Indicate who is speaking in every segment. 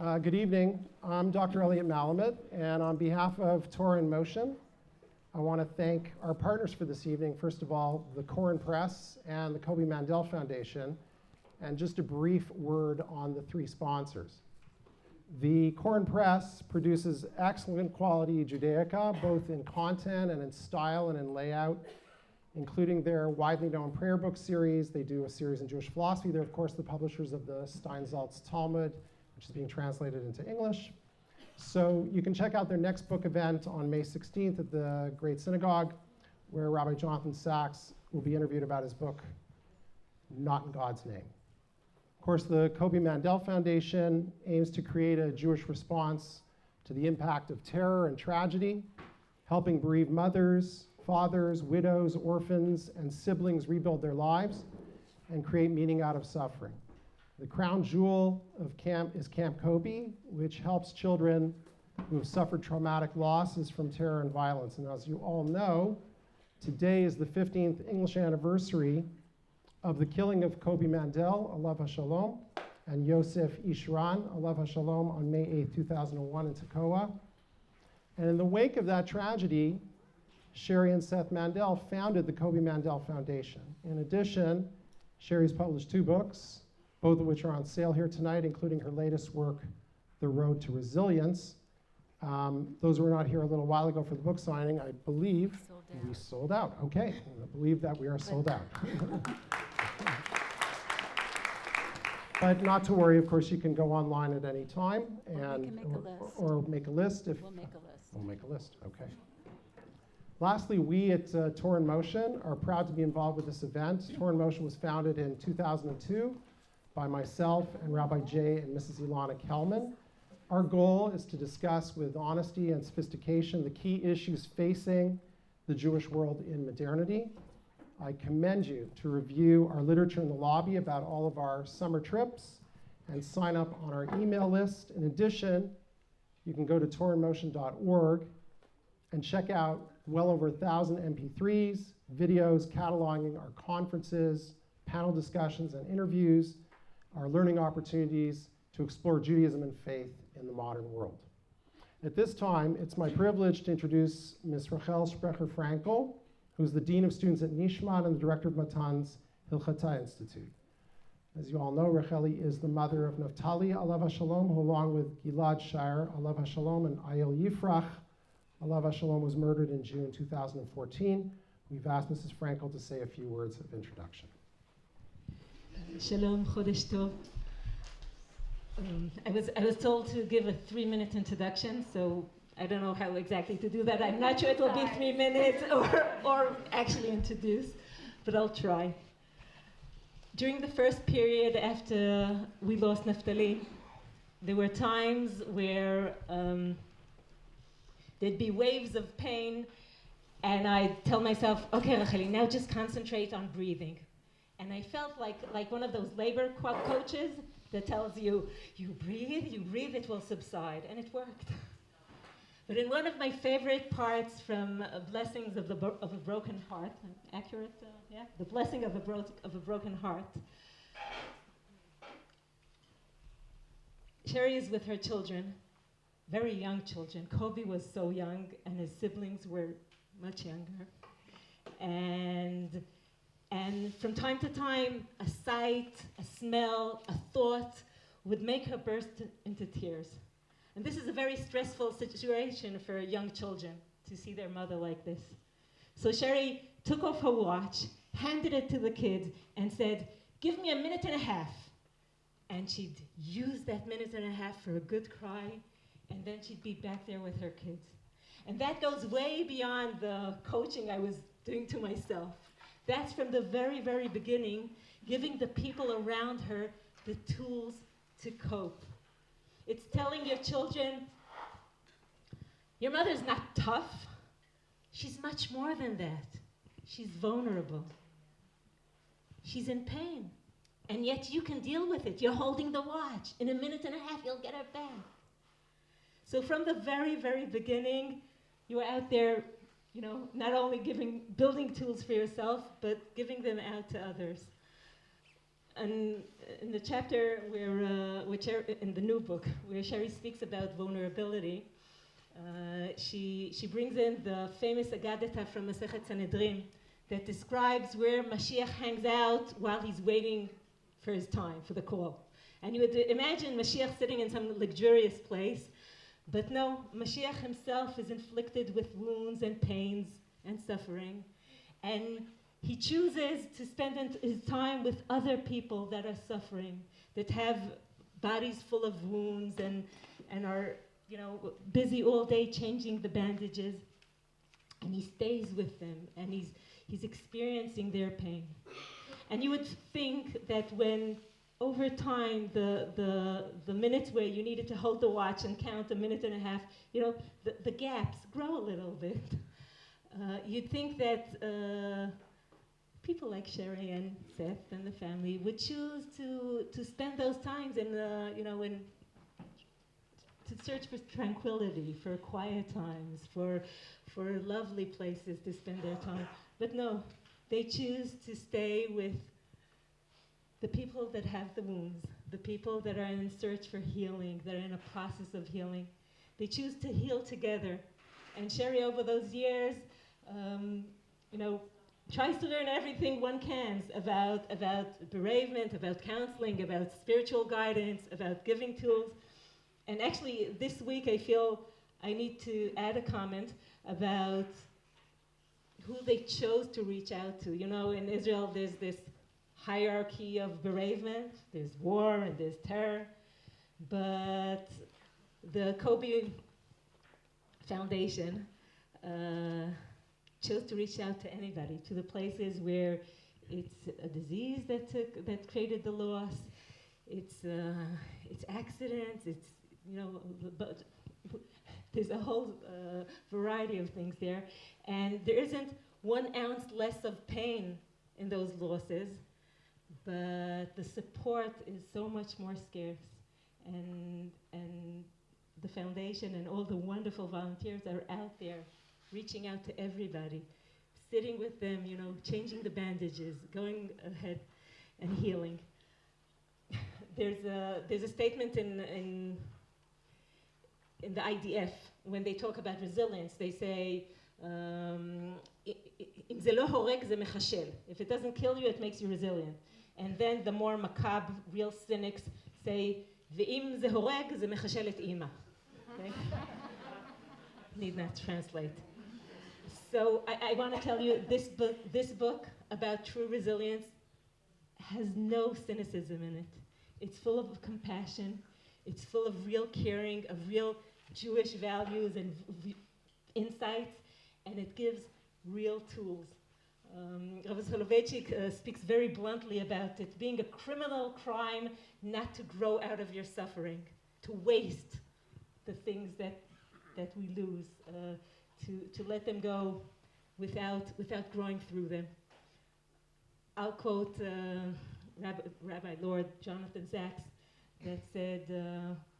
Speaker 1: Good evening. I'm Dr. Elliott Malamet, and on behalf of Torah in Motion, I want to thank our partners for this evening. First of all, the Koren Press and the Koby Mandell Foundation, and just a brief word on the three sponsors. The Koren Press produces excellent quality Judaica, both in content and in style and in layout, including their widely known prayer book series. They do a series in Jewish philosophy. They're, of course, the publishers of the Steinsaltz Talmud, which is being translated into English. So you can check out their next book event on May 16th at the Great Synagogue, where Rabbi Jonathan Sachs will be interviewed about his book, Not in God's Name. Of course, the Koby Mandell Foundation aims to create a Jewish response to the impact of terror and tragedy, helping bereaved mothers, fathers, widows, orphans, and siblings rebuild their lives and create meaning out of suffering. The crown jewel of Camp Koby, which helps children who have suffered traumatic losses from terror and violence. And as you all know, today is the 15th English anniversary of the killing of Koby Mandell, Alav HaShalom, and Yosef Ishran, Alav HaShalom, on May 8, 2001 in Tekoa. And in the wake of that tragedy, Sherri and Seth Mandell founded the Koby Mandell Foundation. In addition, Sherri's published 2 books, both of which are on sale here tonight, including her latest work, The Road to Resilience. Those were not here a little while ago for the book signing. I believe we sold out. Okay, I believe that we are sold out. But not to worry, of course, you can go online at any time or make a list.
Speaker 2: We'll make a list.
Speaker 1: We'll make a list, okay. Lastly, we at Torah in Motion are proud to be involved with this event. Torah in Motion was founded in 2002 by myself and Rabbi J. and Mrs. Ilana Kelman. Our goal is to discuss with honesty and sophistication the key issues facing the Jewish world in modernity. I commend you to review our literature in the lobby about all of our summer trips and sign up on our email list. In addition, you can go to torahinmotion.org and check out well over 1,000 MP3s, videos cataloging our conferences, panel discussions, and interviews, our learning opportunities to explore Judaism and faith in the modern world. At this time, it's my privilege to introduce Ms. Rachel Sprecher-Frankel, who's the Dean of Students at Nishmat and the Director of Matan's Hilchata Institute. As you all know, Racheli is the mother of Naftali, Alav HaShalom, who along with Gilad Shire, Alav HaShalom, and Ayel Yifrach, Alav HaShalom, was murdered in June 2014. We've asked Mrs. Frankel to say a few words of introduction.
Speaker 3: Shalom, Chodesh Tov. I was told to give a 3-minute introduction, so I don't know how exactly to do that. I'm not sure it will be 3 minutes or actually introduce, but I'll try. During the first period after we lost Naftali, there were times where there'd be waves of pain, and I'd tell myself, okay, Racheli, now just concentrate on breathing. And I felt like one of those labor coaches that tells you, you breathe, it will subside, and it worked. But in one of my favorite parts from Blessings of a Broken Heart, accurate, yeah? The Blessing of a Broken Heart, Sherri is with her children, very young children. Koby was so young, and his siblings were much younger. And from time to time, a sight, a smell, a thought would make her burst into tears. And this is a very stressful situation for young children, to see their mother like this. So Sherri took off her watch, handed it to the kids, and said, "Give me a minute and a half." And she'd use that minute and a half for a good cry, and then she'd be back there with her kids. And that goes way beyond the coaching I was doing to myself. That's from the very, very beginning, giving the people around her the tools to cope. It's telling your children, your mother's not tough. She's much more than that. She's vulnerable. She's in pain. And yet you can deal with it. You're holding the watch. In a minute and a half, you'll get her back. So from the very, very beginning, you were out there, not only building tools for yourself, but giving them out to others. and in the chapter in the new book, where Sherri speaks about vulnerability, she brings in the famous Agadata from Masechet Sanhedrin that describes where Mashiach hangs out while he's waiting for his time, for the call. And you would imagine Mashiach sitting in some luxurious place, but no, Mashiach himself is inflicted with wounds and pains and suffering. And he chooses to spend his time with other people that are suffering, that have bodies full of wounds and are, busy all day changing the bandages. And he stays with them, and he's experiencing their pain. And you would think that when over time, the minutes where you needed to hold the watch and count a minute and a half, the gaps grow a little bit. You'd think that people like Sherri and Seth and the family would choose to spend those times in to search for tranquility, for quiet times, for lovely places to spend their time. But no, they choose to stay with the people that have the wounds, the people that are in search for healing, that are in a process of healing. They choose to heal together. And Sherri, over those years, tries to learn everything one can about bereavement, about counseling, about spiritual guidance, about giving tools. And actually, this week I feel I need to add a comment about who they chose to reach out to. In Israel, there's this hierarchy of bereavement. There's war and there's terror. But the Koby Foundation chose to reach out to anybody, to the places where it's a disease that created the loss, it's accidents, but there's a whole variety of things there. And there isn't 1 ounce less of pain in those losses, but the support is so much more scarce. And the foundation and all the wonderful volunteers are out there reaching out to everybody, sitting with them, changing the bandages, going ahead and healing. There's a statement in the IDF when they talk about resilience. They say, "Im ze lo horeg ze mechashel." If it doesn't kill you, it makes you resilient. And then the more macabre, real cynics say, "Ve'im ze horeg ze mechashel et ima." Okay? Need not translate. So I want to tell you, this book about true resilience has no cynicism in it. It's full of compassion. It's full of real caring, of real Jewish values and insights, and it gives real tools. Rav Soloveitchik speaks very bluntly about it being a criminal crime not to grow out of your suffering, to waste the things that we lose, to let them go without growing through them. I'll quote Rabbi Lord Jonathan Sachs that said,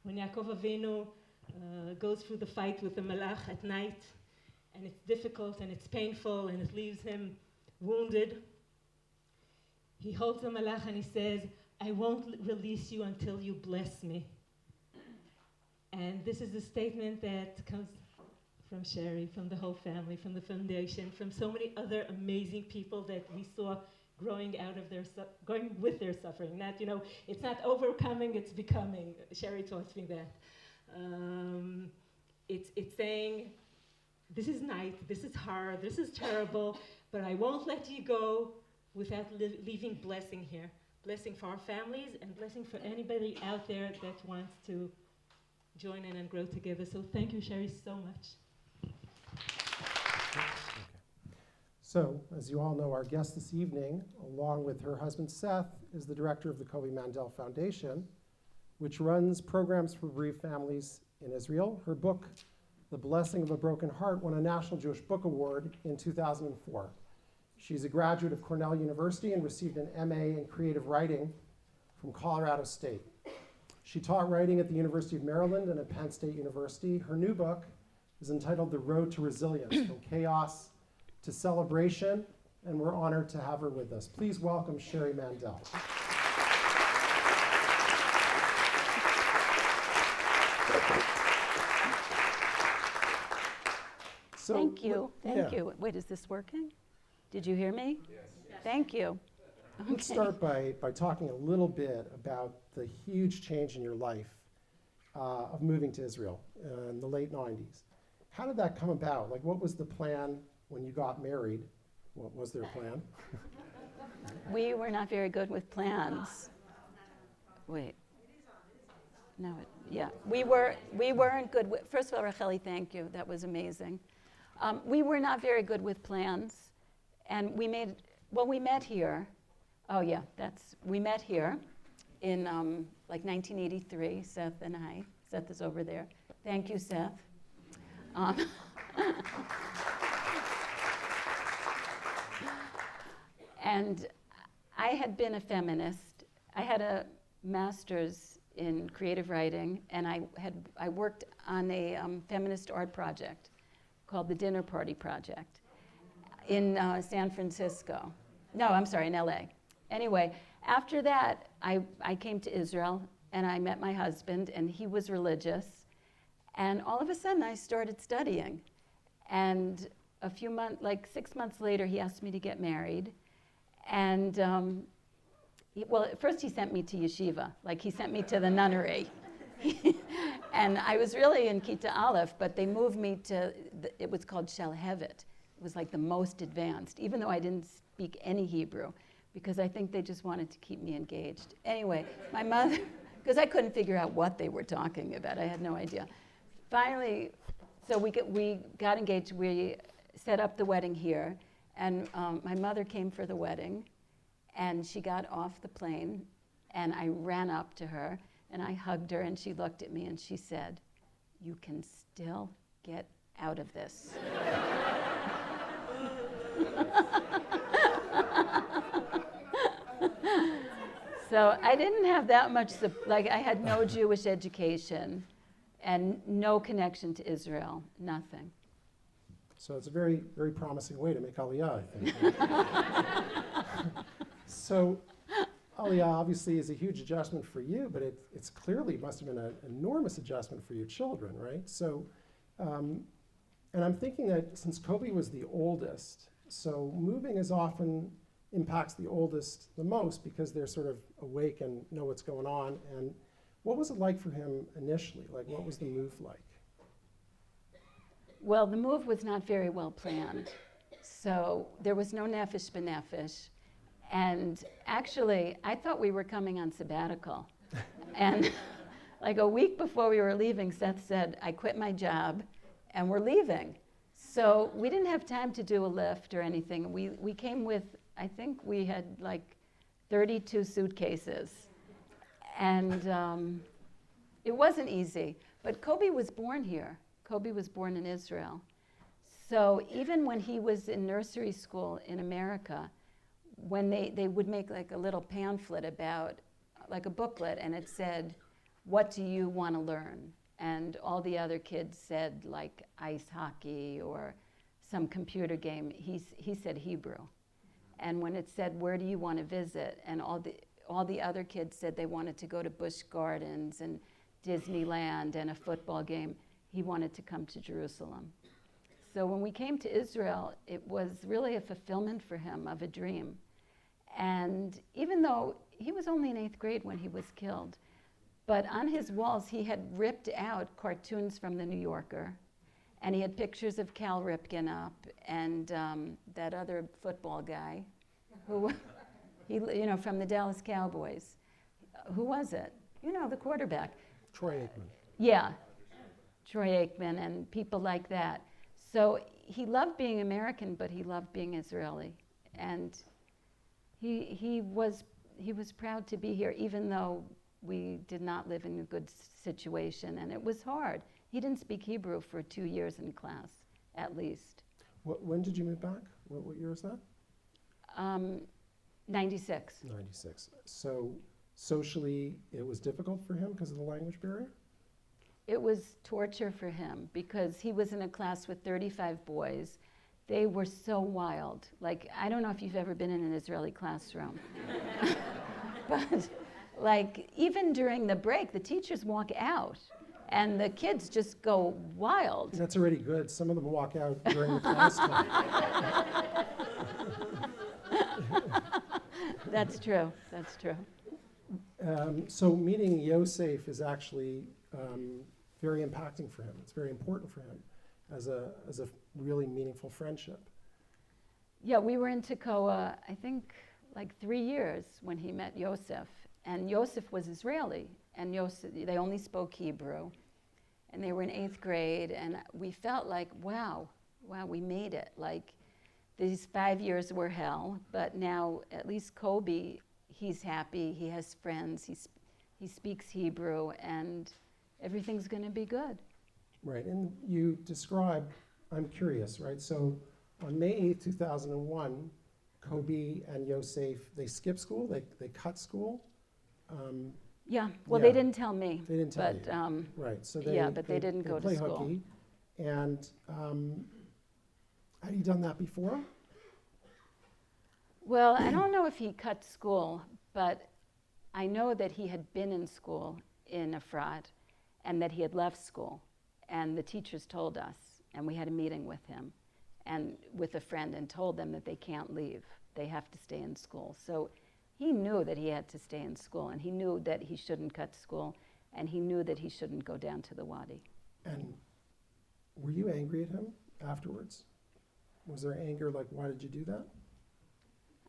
Speaker 3: when Yaakov Avinu goes through the fight with the Malach at night, and it's difficult and it's painful and it leaves him wounded, he holds the Malach and he says, "I won't release you until you bless me." And this is a statement that comes from Sherri, from the whole family, from the foundation, from so many other amazing people that we saw growing out of going with their suffering. Not, it's not overcoming, it's becoming. Sherri taught me that. It's saying, this is night, this is hard, this is terrible, but I won't let you go without leaving blessing here. Blessing for our families and blessing for anybody out there that wants to join in and grow together. So thank you, Sherri, so much.
Speaker 1: Okay. So, as you all know, our guest this evening, along with her husband Seth, is the director of the Koby Mandell Foundation, which runs programs for bereaved families in Israel. Her book, The Blessing of a Broken Heart, won a National Jewish Book Award in 2004. She's a graduate of Cornell University and received an MA in creative writing from Colorado State. She taught writing at the University of Maryland and at Penn State University. Her new book is entitled The Road to Resilience, From Chaos to Celebration, and we're honored to have her with us. Please welcome Sherri Mandell. So,
Speaker 2: Thank you. Thank
Speaker 1: yeah.
Speaker 2: you. Wait, is this working? Did you hear me? Yes. Thank you.
Speaker 1: Let's start by talking a little bit about the huge change in your life of moving to Israel in the late 90s. How did that come about? Like, what was the plan when you got married? What was their plan?
Speaker 2: We were not very good with plans. Wait. No, yeah. We weren't good with, first of all, Racheli, thank you. That was amazing. We were not very good with plans. And we met here. Oh yeah, we met here in like 1983, Seth and I. Seth is over there. Thank you, Seth. And I had been a feminist. I had a master's in creative writing, and I worked on a feminist art project called the Dinner Party Project in San Francisco. No, I'm sorry, in LA. Anyway, after that, I came to Israel, and I met my husband, and he was religious. And all of a sudden, I started studying. And a few months, like 6 months later, he asked me to get married. And well, at first he sent me to yeshiva, like he sent me to the nunnery. And I was really in Kita Aleph, but they moved me to, it was called Shalhevet. It was like the most advanced, even though I didn't speak any Hebrew, because I think they just wanted to keep me engaged. Anyway, my mother, because I couldn't figure out what they were talking about. I had no idea. Finally, so we got engaged. We set up the wedding here. And my mother came for the wedding, and she got off the plane, and I ran up to her, and I hugged her, and she looked at me, and she said, "You can still get out of this." So I didn't have that much, I had no Jewish education and no connection to Israel, nothing.
Speaker 1: So it's a very, very promising way to make Aliyah, I think. So Aliyah obviously is a huge adjustment for you, but it's clearly must have been an enormous adjustment for your children, right? So, and I'm thinking that since Koby was the oldest, so moving as often impacts the oldest the most because they're sort of awake and know what's going on. And what was it like for him initially? Like, what was the move like?
Speaker 2: Well, the move was not very well planned. So there was no nefesh b'nefesh. And actually, I thought we were coming on sabbatical. And like a week before we were leaving, Seth said, "I quit my job and we're leaving." So we didn't have time to do a lift or anything. We came with, I think we had like 32 suitcases. And it wasn't easy. But Koby was born here. Koby was born in Israel. So even when he was in nursery school in America, when they would make like a little pamphlet about, like a booklet, and it said, "What do you want to learn?" And all the other kids said like ice hockey or some computer game. He said Hebrew. And when it said, "Where do you want to visit?" and all the other kids said they wanted to go to Busch Gardens and Disneyland and a football game, he wanted to come to Jerusalem. So when we came to Israel, it was really a fulfillment for him of a dream. And even though he was only in 8th grade when he was killed, but on his walls he had ripped out cartoons from the New Yorker, and he had pictures of Cal Ripken up and that other football guy who, from the Dallas Cowboys. Who was it? The quarterback.
Speaker 1: Troy Aikman.
Speaker 2: Yeah, Troy Aikman and people like that. So he loved being American, but he loved being Israeli. And he was proud to be here, even though we did not live in a good situation, and it was hard. He didn't speak Hebrew for 2 years in class, at least.
Speaker 1: When did you move back? What year is that?
Speaker 2: 96.
Speaker 1: 96. So socially, it was difficult for him because of the language barrier?
Speaker 2: It was torture for him because he was in a class with 35 boys. They were so wild. Like, I don't know if you've ever been in an Israeli classroom. But like, even during the break, the teachers walk out. And the kids just go wild.
Speaker 1: That's already good. Some of them walk out during the class time.
Speaker 2: That's true. That's true.
Speaker 1: So meeting Yosef is actually very impacting for him. It's very important for him as a really meaningful friendship.
Speaker 2: Yeah, we were in Tekoa, I think, like 3 years when he met Yosef. And Yosef was Israeli, and Yosef, they only spoke Hebrew. And they were in 8th grade, and we felt like, wow, we made it. Like, these 5 years were hell, but now at least Koby, he's happy, he has friends, he speaks Hebrew, and everything's going to be good.
Speaker 1: Right, and you describe, I'm curious, right? So on May 8th, 2001, Koby and Yosef, they skipped school, they cut school.
Speaker 2: Yeah, well,
Speaker 1: Yeah.
Speaker 2: they didn't tell me.
Speaker 1: They didn't tell
Speaker 2: but,
Speaker 1: you. Right, so
Speaker 2: they didn't go to
Speaker 1: play
Speaker 2: school.
Speaker 1: hooky. And had you done that before?
Speaker 2: Well, I don't know if he cut school, but I know that he had been in school in Efrat and that he had left school. And the teachers told us, and we had a meeting with him and with a friend and told them that they can't leave. They have to stay in school. So he knew that he had to stay in school, and he knew that he shouldn't cut school, and he knew that he shouldn't go down to the wadi.
Speaker 1: And were you angry at him afterwards? Was there anger, like, why did you do that?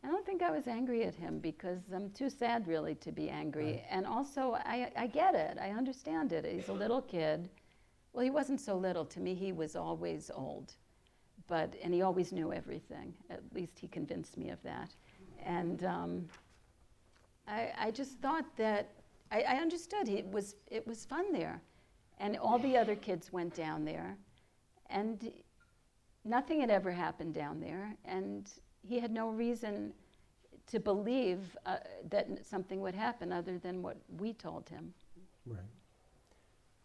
Speaker 2: I don't think I was angry at him because I'm too sad really to be angry.
Speaker 1: Right.
Speaker 2: And also, I get it. I understand it. He's a little kid. Well, he wasn't so little. To me, he was always old. And he always knew everything. At least he convinced me of that. And I just thought that, I understood it was fun there. And all the other kids went down there. And nothing had ever happened down there. And he had no reason to believe that something would happen other than what we told him.
Speaker 1: Right.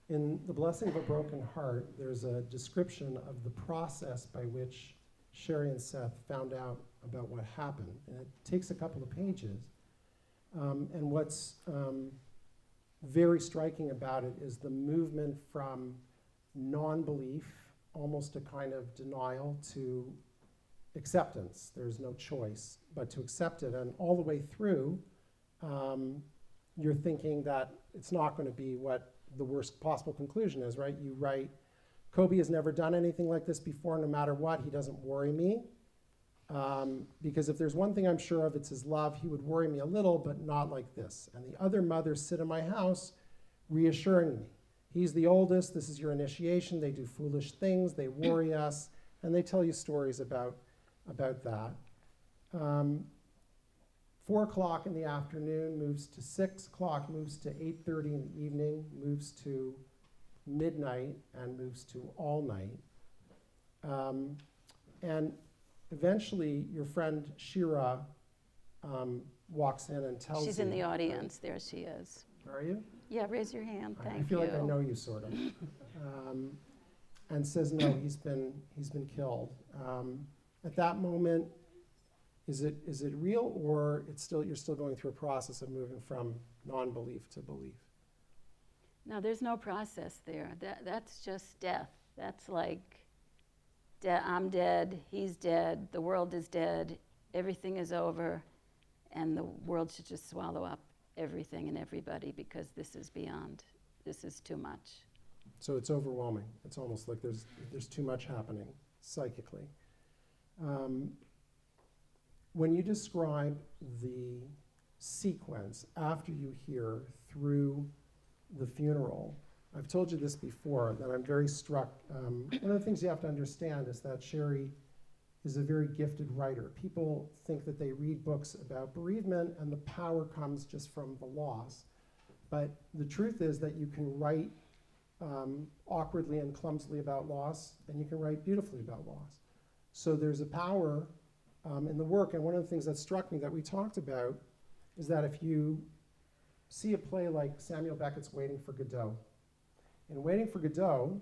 Speaker 1: In The Blessing of a Broken Heart, there's a description of the process by which Sherri and Seth found out about what happened. And it takes a couple of pages. And what's very striking about it is the movement from non-belief, almost a kind of denial, to acceptance. There's no choice but to accept it. And all the way through, you're thinking that it's not going to be what the worst possible conclusion is, right? You write, Koby has never done anything like this before. No matter what, he doesn't worry me. Because if there's one thing I'm sure of, it's his love. He would worry me a little, but not like this. And the other mothers sit in my house reassuring me. He's the oldest. This is your initiation. They do foolish things. They worry us. And they tell you stories about that. 4 o'clock in the afternoon moves to 6 o'clock, moves to 8:30 in the evening, moves to midnight, and moves to all night. And eventually, your friend Shira walks in and tells you.
Speaker 2: She's in the audience. There she is.
Speaker 1: Are you?
Speaker 2: Yeah, raise your hand. Thank you.
Speaker 1: I feel like I know you, sort of. And says, no, he's been killed. At that moment, is it real, or you're still going through a process of moving from non-belief to belief?
Speaker 2: No, there's no process there. That's just death. That's like, I'm dead, he's dead, the world is dead, everything is over, and the world should just swallow up everything and everybody because this is beyond. This is too much.
Speaker 1: So it's overwhelming. It's almost like there's too much happening psychically. When you describe the sequence after you hear through the funeral, I've told you this before, that I'm very struck. One of the things you have to understand is that Sherri is a very gifted writer. People think that they read books about bereavement and the power comes just from the loss. But the truth is that you can write awkwardly and clumsily about loss, and you can write beautifully about loss. So there's a power in the work, and one of the things that struck me that we talked about is that if you see a play like Samuel Beckett's Waiting for Godot, in Waiting for Godot,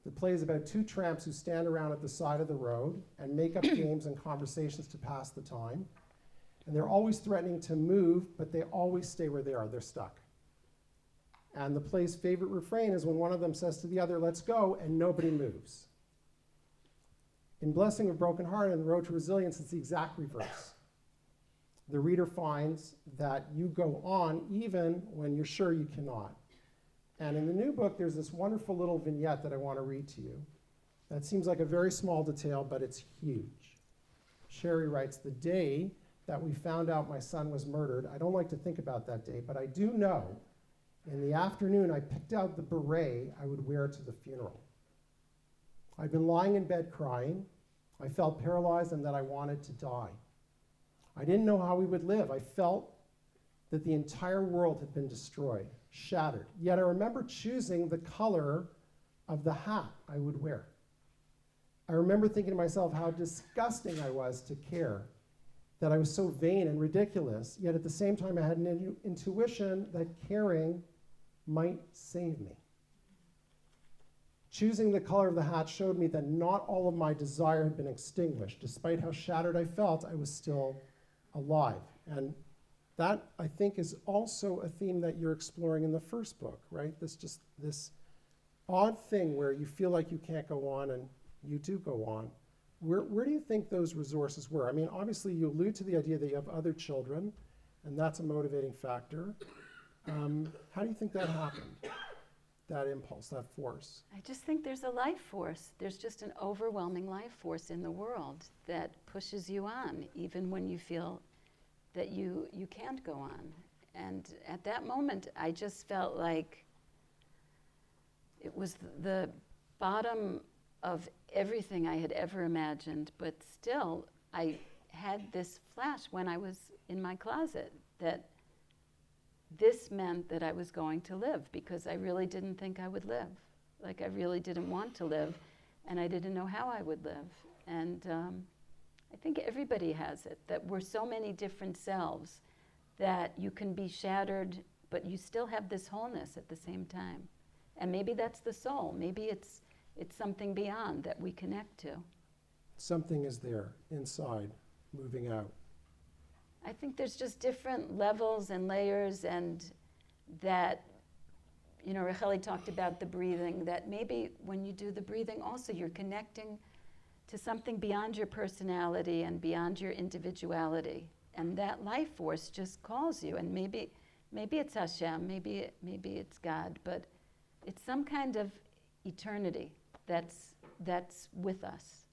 Speaker 1: the play is about 2 tramps who stand around at the side of the road and make up games and conversations to pass the time. And they're always threatening to move, but they always stay where they are. They're stuck. And the play's favorite refrain is when one of them says to the other, let's go, and nobody moves. In Blessing of Broken Heart and the Road to Resilience, it's the exact reverse. The reader finds that you go on even when you're sure you cannot. And in the new book, there's this wonderful little vignette that I want to read to you. That seems like a very small detail, but it's huge. Sherri writes, the day that we found out my son was murdered, I don't like to think about that day, but I do know in the afternoon I picked out the beret I would wear to the funeral. I'd been lying in bed crying. I felt paralyzed and that I wanted to die. I didn't know how we would live. I felt that the entire world had been destroyed, shattered. Yet I remember choosing the color of the hat I would wear. I remember thinking to myself how disgusting I was to care, that I was so vain and ridiculous, yet at the same time I had an intuition that caring might save me. Choosing the color of the hat showed me that not all of my desire had been extinguished. Despite how shattered I felt, I was still alive. And that, I think, is also a theme that you're exploring in the first book, right? This odd thing where you feel like you can't go on and you do go on. Where do you think those resources were? I mean, obviously you allude to the idea that you have other children, and that's a motivating factor. How do you think that happened? That impulse, that force?
Speaker 2: I just think there's a life force. There's just an overwhelming life force in the world that pushes you on, even when you feel that you can't go on. And at that moment, I just felt like it was the bottom of everything I had ever imagined, but still, I had this flash when I was in my closet that this meant that I was going to live, because I really didn't think I would live. Like, I really didn't want to live, and I didn't know how I would live. And I think everybody has it, that we're so many different selves that you can be shattered, but you still have this wholeness at the same time. And maybe that's the soul. Maybe it's something beyond that we connect to.
Speaker 1: Something is there inside, moving out.
Speaker 2: I think there's just different levels and layers, and that, you know, Racheli talked about the breathing, that maybe when you do the breathing also you're connecting to something beyond your personality and beyond your individuality. And that life force just calls you, and maybe it's Hashem, maybe it's God, but it's some kind of eternity that's with us.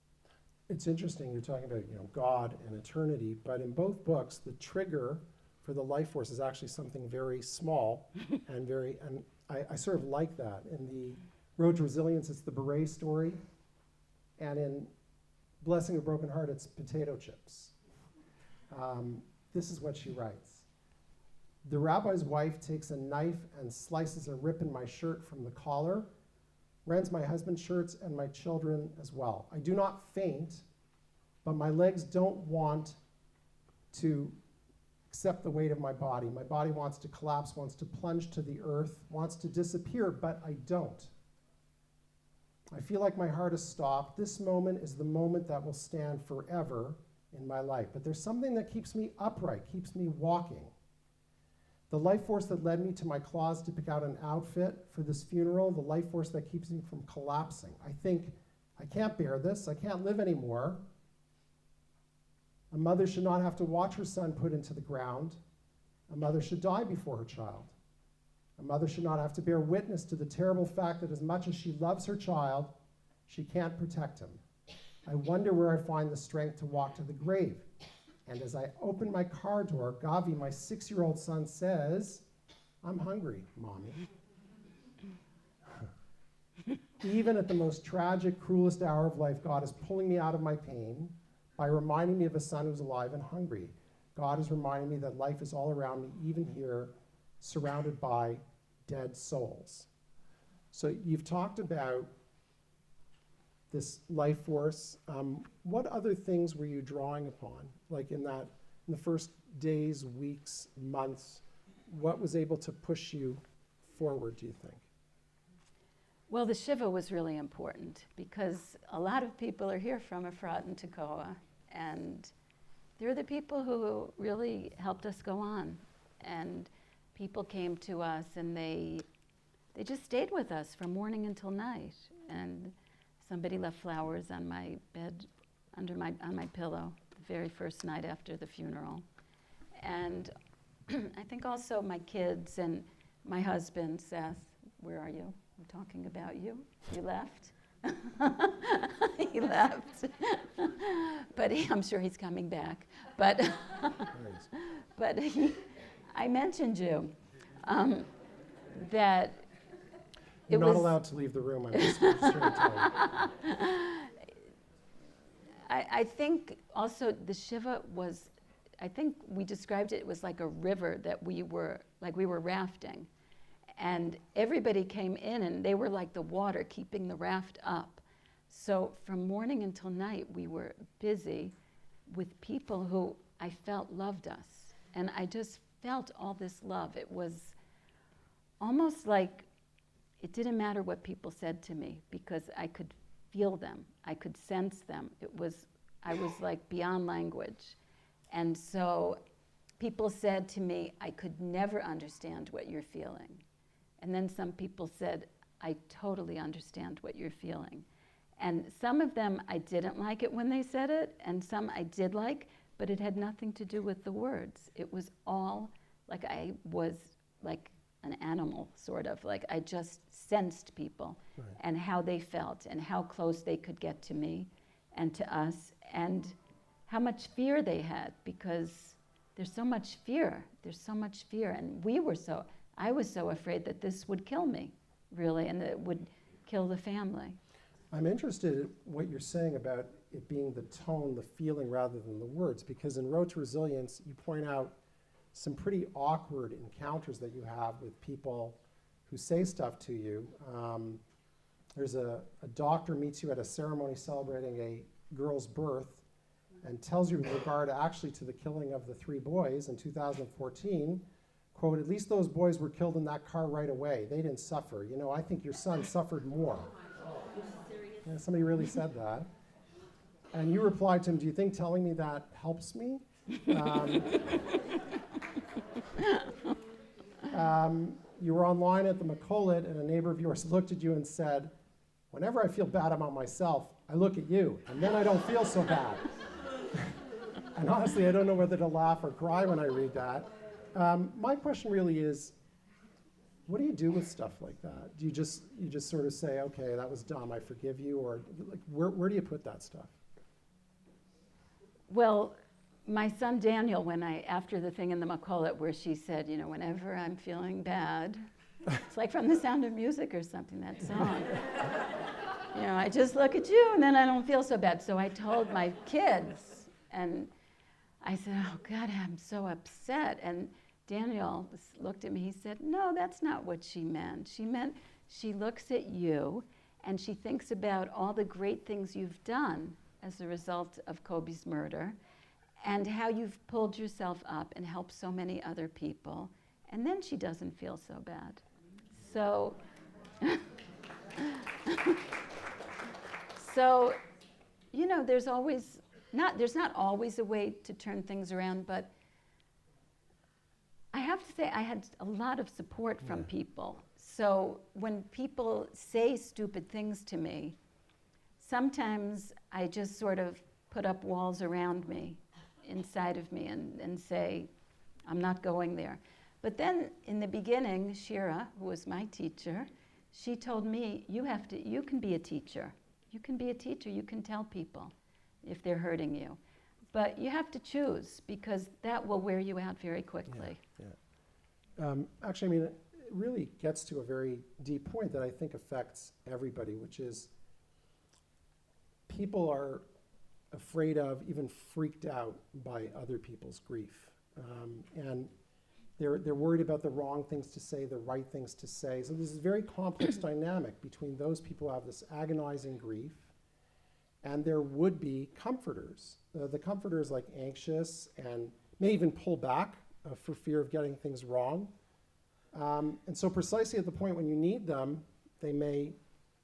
Speaker 1: It's interesting, you're talking about, God and eternity, but in both books, the trigger for the life force is actually something very small and I sort of like that. In the Road to Resilience, it's the beret story, and in Blessing of Broken Heart, it's potato chips. This is what she writes. The rabbi's wife takes a knife and slices a rip in my shirt from the collar, rends my husband's shirts and my children as well. I do not faint, but my legs don't want to accept the weight of my body. My body wants to collapse, wants to plunge to the earth, wants to disappear, but I don't. I feel like my heart has stopped. This moment is the moment that will stand forever in my life. But there's something that keeps me upright, keeps me walking. The life force that led me to my closet to pick out an outfit for this funeral, the life force that keeps me from collapsing. I think, I can't bear this, I can't live anymore. A mother should not have to watch her son put into the ground. A mother should die before her child. A mother should not have to bear witness to the terrible fact that as much as she loves her child, she can't protect him. I wonder where I find the strength to walk to the grave. And as I open my car door, Gavi, my 6-year-old son, says, "I'm hungry, Mommy." Even at the most tragic, cruelest hour of life, God is pulling me out of my pain by reminding me of a son who's alive and hungry. God is reminding me that life is all around me, even here, surrounded by dead souls. So you've talked about this life force. What other things were you drawing upon? Like in the first days, weeks, months, what was able to push you forward, do you think?
Speaker 2: Well, the Shiva was really important because a lot of people are here from Efrat and Tekoa, and they're the people who really helped us go on. And people came to us and they they just stayed with us from morning until night. And somebody left flowers on my bed, on my pillow, the very first night after the funeral. And I think also my kids and my husband, Seth, where are you? I'm talking about you. You left. He left. But I'm sure he's coming back. But I mentioned you. That
Speaker 1: You're not allowed to leave the room. I'm just trying to tell you.
Speaker 2: I think also the Shiva was, I think we described it was like a river that we were rafting. And everybody came in and they were like the water keeping the raft up. So from morning until night, we were busy with people who I felt loved us. And I just felt all this love. It was almost like it didn't matter what people said to me because I could feel them. I could sense them. I was like beyond language. And so people said to me, I could never understand what you're feeling. And then some people said, I totally understand what you're feeling. And some of them, I didn't like it when they said it, and some I did like, but it had nothing to do with the words. It was all like I was like an animal, sort of. Like I just sensed people and how they felt and how close they could get to me and to us and how much fear they had, because there's so much fear. There's so much fear. And I was so afraid that this would kill me, really, and that it would kill the family.
Speaker 1: I'm interested in what you're saying about it being the tone, the feeling, rather than the words, because in Road to Resilience, you point out some pretty awkward encounters that you have with people who say stuff to you. There's a doctor meets you at a ceremony celebrating a girl's birth and tells you with regard actually to the killing of the 3 boys in 2014, quote, at least those boys were killed in that car right away. They didn't suffer. You know, I think your son suffered more. Yeah, somebody really said that. And you replied to him, do you think telling me that helps me? You were online at the Makolet, and a neighbor of yours looked at you and said, whenever I feel bad about myself, I look at you, and then I don't feel so bad. And honestly, I don't know whether to laugh or cry when I read that. My question really is, what do you do with stuff like that? Do you just sort of say, okay, that was dumb, I forgive you, or like, where do you put that stuff?
Speaker 2: Well, my son Daniel, after the thing in the Makolet where she said, you know, whenever I'm feeling bad, it's like from The Sound of Music or something, that song. You know, I just look at you and then I don't feel so bad. So I told my kids, and I said, oh God, I'm so upset. And Daniel looked at me, he said, no, that's not what she meant. She meant she looks at you and she thinks about all the great things you've done as a result of Koby's murder and how you've pulled yourself up and helped so many other people. And then she doesn't feel so bad. So, so, you know, there's not always a way to turn things around, but I have to say I had a lot of support from people. So when people say stupid things to me, sometimes I just sort of put up walls around me, inside of me, and say, I'm not going there. But then in the beginning, Shira, who was my teacher, she told me, you can be a teacher. You can be a teacher, you can tell people if they're hurting you. But you have to choose, because that will wear you out very quickly.
Speaker 1: Actually, I mean, it really gets to a very deep point that I think affects everybody, which is people are afraid of, even freaked out by other people's grief. And they're worried about the wrong things to say, the right things to say. So there's this very complex dynamic between those people who have this agonizing grief and there would be comforters. The comforters like anxious and may even pull back for fear of getting things wrong. And so precisely at the point when you need them, they may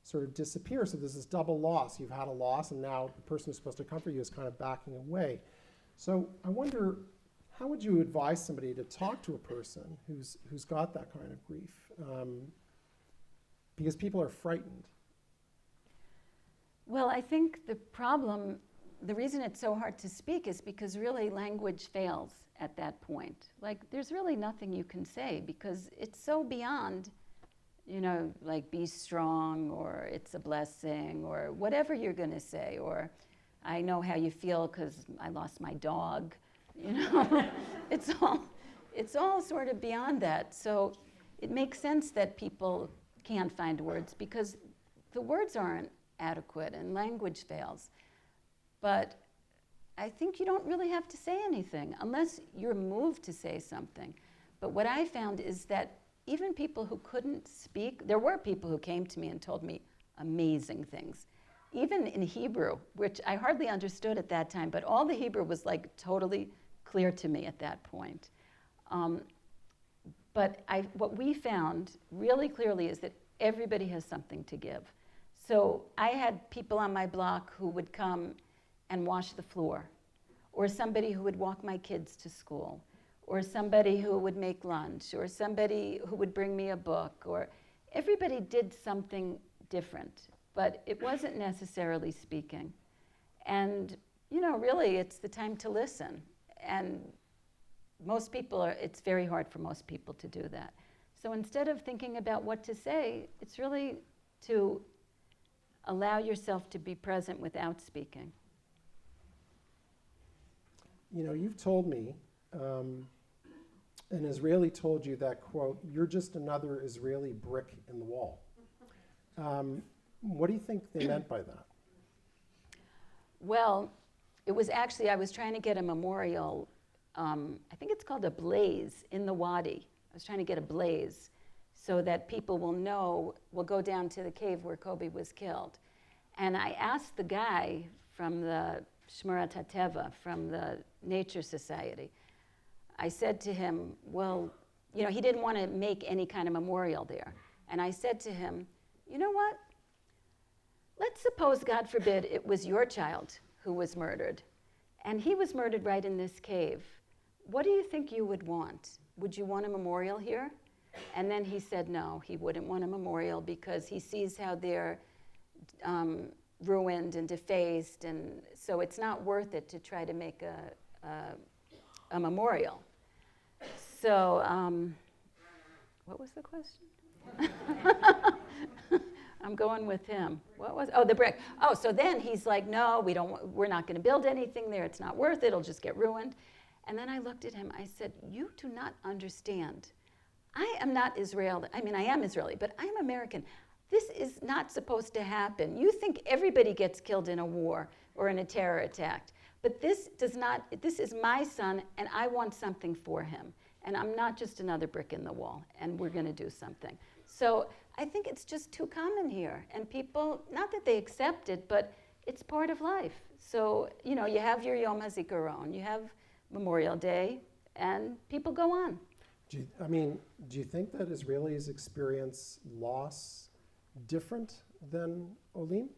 Speaker 1: sort of disappear. So there's this double loss. You've had a loss, and now the person who's supposed to comfort you is kind of backing away. So I wonder, how would you advise somebody to talk to a person who's got that kind of grief? because people are frightened.
Speaker 2: Well, I think the reason it's so hard to speak is because really language fails at that point. Like, there's really nothing you can say because it's so beyond, like be strong, or it's a blessing, or whatever you're going to say, or I know how you feel because I lost my dog. It's all sort of beyond that. So it makes sense that people can't find words because the words aren't adequate and language fails. But I think you don't really have to say anything unless you're moved to say something. But what I found is that even people who couldn't speak, there were people who came to me and told me amazing things. Even in Hebrew, which I hardly understood at that time, but all the Hebrew was like totally clear to me at that point. But what we found really clearly is that everybody has something to give. So I had people on my block who would come and wash the floor, or somebody who would walk my kids to school, or somebody who would make lunch, or somebody who would bring me a book, or everybody did something different, but it wasn't necessarily speaking. And, really it's the time to listen. And most people it's very hard for most people to do that. So instead of thinking about what to say, it's really to allow yourself to be present without speaking.
Speaker 1: You've told me, an Israeli told you that, quote, "You're just another Israeli brick in the wall." What do you think they meant by that?
Speaker 2: Well, it was actually, I was trying to get a memorial, I think it's called a blaze in the Wadi. I was trying to get a blaze so that people will go down to the cave where Koby was killed. And I asked the guy from the Shmurat HaTeva, from the Nature Society, I said to him, well, he didn't want to make any kind of memorial there. And I said to him, you know what? Let's suppose, God forbid, it was your child who was murdered, and he was murdered right in this cave. What do you think you would want? Would you want a memorial here? And then he said no, he wouldn't want a memorial because he sees how they're ruined and defaced, and so it's not worth it to try to make a memorial. So, what was the question? I'm going with him. The brick. Oh, so then he's like, no, we're not going to build anything there. It's not worth it. It'll just get ruined. And then I looked at him. I said, you do not understand. I am not Israeli. I mean, I am Israeli, but I'm American. This is not supposed to happen. You think everybody gets killed in a war or in a terror attack. But this does not. This is my son, and I want something for him. And I'm not just another brick in the wall, and we're going to do something. So I think it's just too common here. And people, not that they accept it, but it's part of life. So, you have your Yom HaZikaron, you have Memorial Day, and people go on.
Speaker 1: Do you think that Israelis experience loss different than Olim?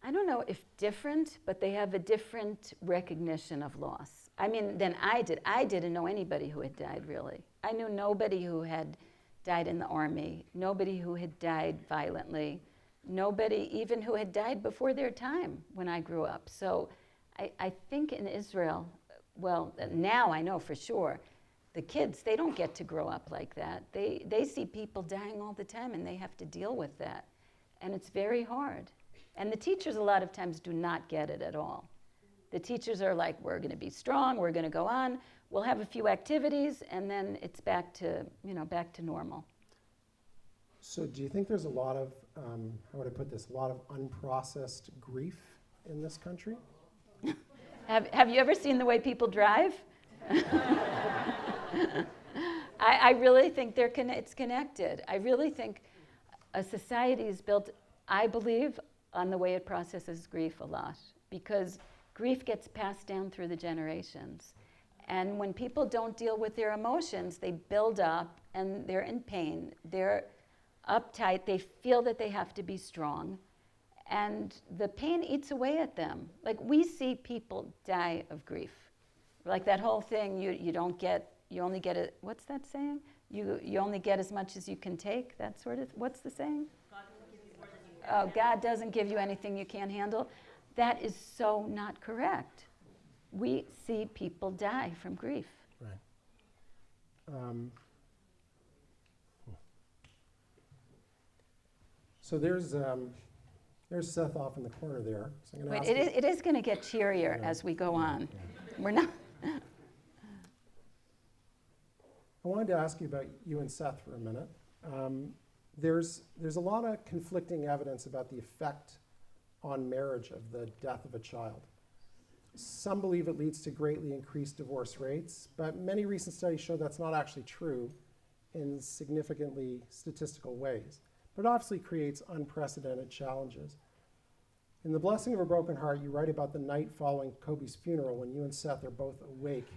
Speaker 2: I don't know if different, but they have a different recognition of loss. Than I did. I didn't know anybody who had died, really. I knew nobody who had died in the army, nobody who had died violently, nobody even who had died before their time when I grew up. So I think in Israel, well, now I know for sure, the kids, they don't get to grow up like that. They see people dying all the time, and they have to deal with that. And it's very hard. And the teachers a lot of times do not get it at all. The teachers are like, we're going to be strong, we're going to go on, we'll have a few activities, and then it's back to normal.
Speaker 1: So do you think there's a lot of, how would I put this, a lot of unprocessed grief in this country?
Speaker 2: Have you ever seen the way people drive? I really think it's connected. I really think a society is built, I believe, on the way it processes grief a lot, because grief gets passed down through the generations. And when people don't deal with their emotions, they build up and they're in pain. They're uptight. They feel that they have to be strong. And the pain eats away at them. Like, we see people die of grief. Like that whole thing, you only get it, what's that saying? You only get as much as you can take, that sort of, what's the saying? Oh, God doesn't give you anything you can't handle. That is so not correct. We see people die from grief.
Speaker 1: Right. So there's Seth off in the corner there. So I'm gonna
Speaker 2: Wait,
Speaker 1: ask you-
Speaker 2: it is going to get cheerier
Speaker 1: Yeah.
Speaker 2: as we go on.
Speaker 1: Yeah.
Speaker 2: We're not.
Speaker 1: I wanted to ask you about you and Seth for a minute. There's a lot of conflicting evidence about the effect on marriage of the death of a child. Some believe it leads to greatly increased divorce rates, but many recent studies show that's not actually true in significantly statistical ways. But it obviously creates unprecedented challenges. In The Blessing of a Broken Heart, you write about the night following Koby's funeral when you and Seth are both awake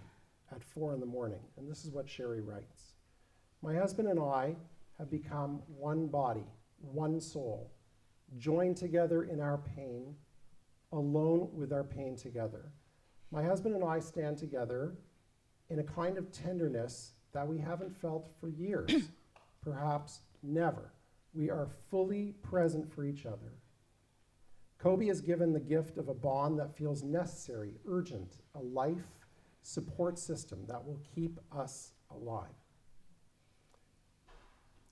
Speaker 1: at 4 in the morning. And this is what Sherri writes. My husband and I have become one body, one soul, joined together in our pain, alone with our pain together. My husband and I stand together in a kind of tenderness that we haven't felt for years, perhaps never. We are fully present for each other. Koby has given the gift of a bond that feels necessary, urgent, a life support system that will keep us alive.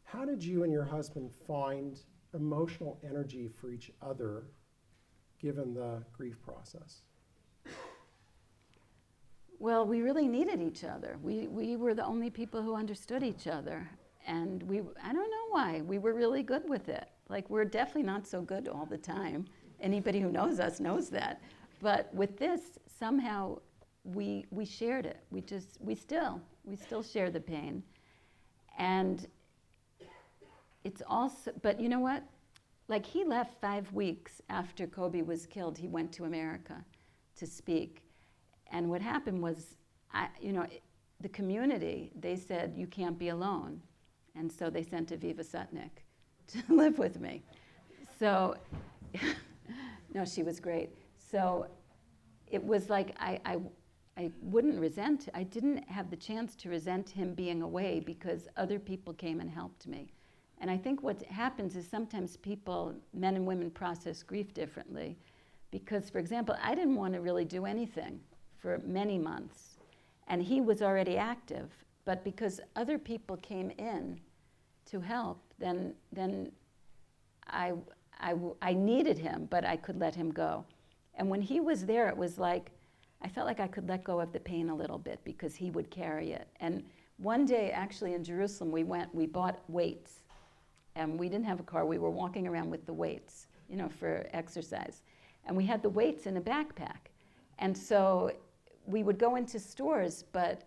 Speaker 1: How did you and your husband find emotional energy for each other given the grief process?
Speaker 2: Well, we really needed each other. We were the only people who understood each other. And I don't know why, we were really good with it. Like, we're definitely not so good all the time. Anybody who knows us knows that. But with this, somehow we shared it. We still share the pain. And it's also, but you know what? Like, he left 5 weeks after Koby was killed. He went to America to speak. And what happened was, the community, they said, you can't be alone. And so they sent Aviva Sutnick to live with me. So, no, she was great. So it was like I wouldn't resent, I didn't have the chance to resent him being away because other people came and helped me. And I think what happens is sometimes people, men and women, process grief differently. Because, for example, I didn't want to really do anything for many months. And he was already active. But because other people came in to help, then I needed him, but I could let him go. And when he was there, it was like, I felt like I could let go of the pain a little bit because he would carry it. And one day, actually, in Jerusalem, we bought weights. And we didn't have a car. We were walking around with the weights, for exercise. And we had the weights in a backpack. And so we would go into stores, but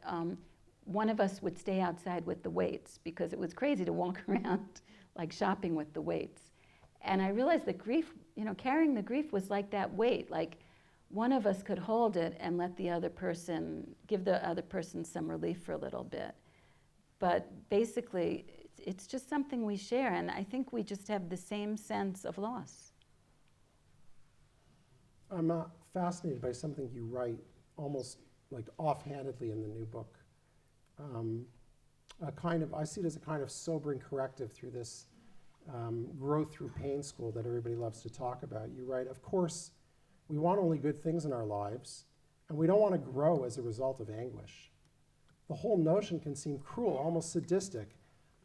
Speaker 2: one of us would stay outside with the weights because it was crazy to walk around like shopping with the weights. And I realized that grief, carrying the grief was like that weight. Like, one of us could hold it and let the other person, give the other person some relief for a little bit. But basically, it's just something we share, and I think we just have the same sense of loss.
Speaker 1: I'm fascinated by something you write almost like offhandedly in the new book. I see it as a kind of sobering corrective through this growth through pain school that everybody loves to talk about. You write, of course, we want only good things in our lives, and we don't want to grow as a result of anguish. The whole notion can seem cruel, almost sadistic.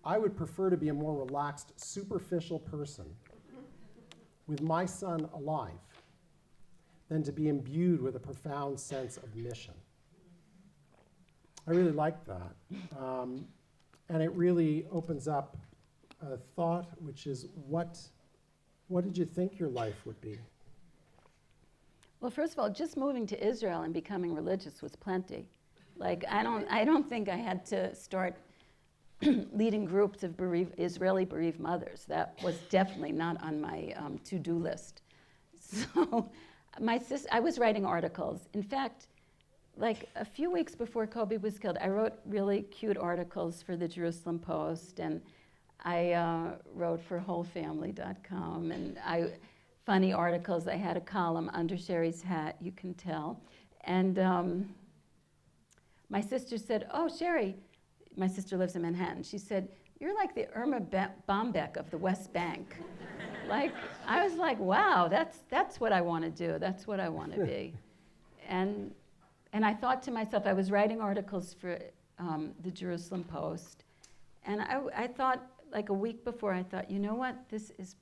Speaker 1: I would prefer to be a more relaxed, superficial person with my son alive than to be imbued with a profound sense of mission. I really like that. And it really opens up a thought, which is, what did you think your life would be?
Speaker 2: Well, first of all, just moving to Israel and becoming religious was plenty. Like, I don't think I had to start leading groups of Israeli bereaved mothers. That was definitely not on my to-do list. So I was writing articles. In fact, like a few weeks before Koby was killed, I wrote really cute articles for the Jerusalem Post, and I wrote for WholeFamily.com, and funny articles. I had a column under Sherri's hat, you can tell. And my sister said, "Oh, Sherri, my sister lives in Manhattan. She said, "You're like the Irma Bombeck of the West Bank." Like, I was like, wow, that's what I want to do. That's what I want to be. And I thought to myself, I was writing articles for the Jerusalem Post, and I thought, like a week before, I thought, you know what, this is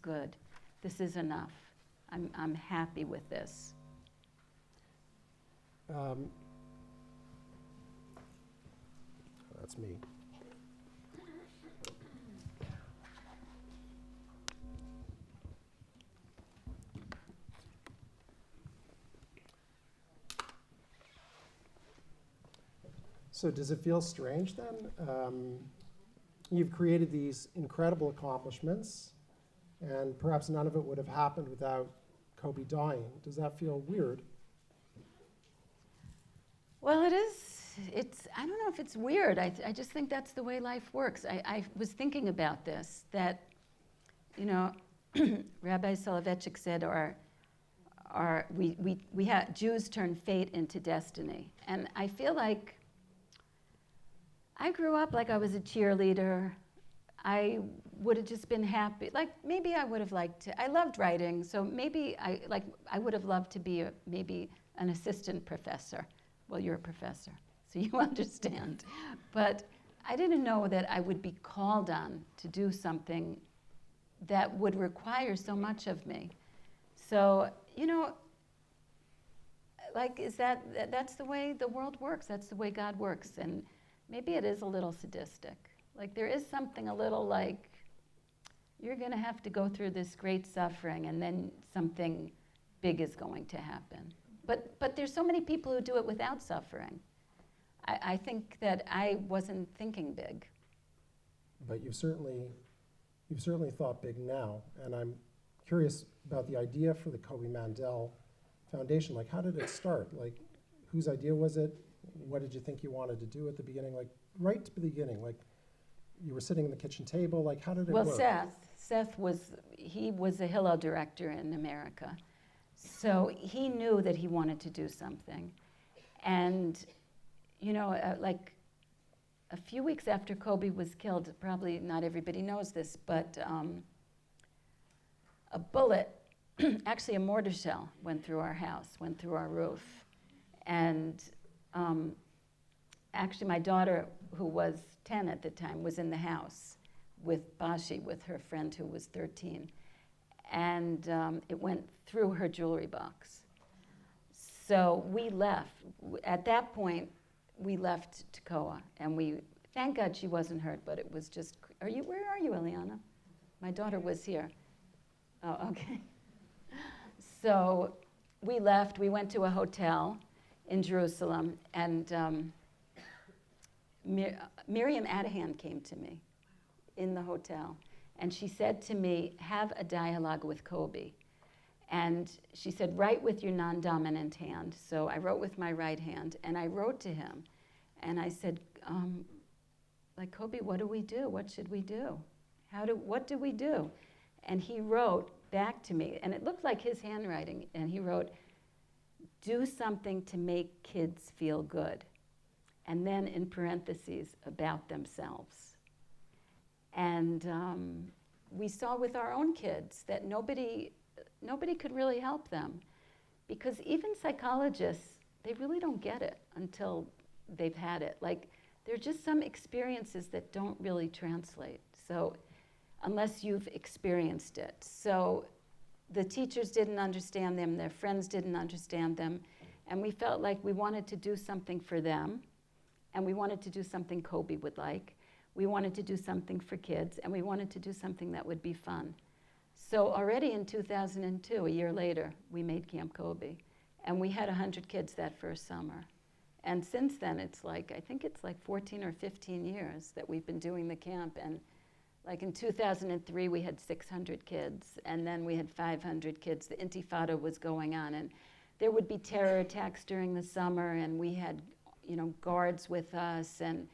Speaker 2: good. This is enough. I'm happy with this.
Speaker 1: That's me. So does it feel strange then? You've created these incredible accomplishments, and perhaps none of it would have happened without Koby dying. Does that feel weird?
Speaker 2: Well, it is. I don't know if it's weird. I just think that's the way life works. I was thinking about this, that, you know, Rabbi Soloveitchik said, Jews turn fate into destiny. And I feel like I grew up like I was a cheerleader. I would have just been happy. Like, maybe I would have liked to. I loved writing, so maybe I would have loved to be maybe an assistant professor. Well, you're a professor, so you understand. But I didn't know that I would be called on to do something that would require so much of me. So, you know, like, that's the way the world works. That's the way God works. And maybe it is a little sadistic. Like, there is something a little like, you're going to have to go through this great suffering, and then something big is going to happen. But there's so many people who do it without suffering. I think that I wasn't thinking big.
Speaker 1: But you've certainly thought big now, and I'm curious about the idea for the Koby Mandell Foundation. Like, how did it start? Like, whose idea was it? What did you think you wanted to do at the beginning? Like, right to the beginning, like, you were sitting at the kitchen table. Like, how did it work?
Speaker 2: Well, Seth was a Hillel director in America. So he knew that he wanted to do something. And, you know, like a few weeks after Koby was killed, probably not everybody knows this, but a bullet, actually a mortar shell, went through our house, went through our roof. And actually my daughter, who was 10 at the time, was in the house with Bashi, with her friend who was 13. And it went through her jewelry box. So we left. At that point, we left Tekoa, and thank God she wasn't hurt, but it was just, where are you, Eliana? My daughter was here. Oh, okay. So we left, we went to a hotel in Jerusalem, and Miriam Adahan came to me in the hotel. And she said to me, have a dialogue with Koby. And she said, write with your non-dominant hand. So I wrote with my right hand, and I wrote to him. And I said, like, Koby, what do we do? What should we do? What do we do? And he wrote back to me, and it looked like his handwriting, and he wrote, do something to make kids feel good. And then in parentheses, about themselves. And we saw with our own kids that nobody could really help them, because even psychologists, they really don't get it until they've had it. Like, there are just some experiences that don't really translate, so unless you've experienced it. So the teachers didn't understand them, their friends didn't understand them, and we felt like we wanted to do something for them, and we wanted to do something Koby would like. We wanted to do something for kids, and we wanted to do something that would be fun. So already in 2002, a year later, we made Camp Koby, and we had 100 kids that first summer. And since then, I think it's like 14 or 15 years that we've been doing the camp. And like in 2003, we had 600 kids, and then we had 500 kids. The Intifada was going on, and there would be terror attacks during the summer, and we had, guards with us, and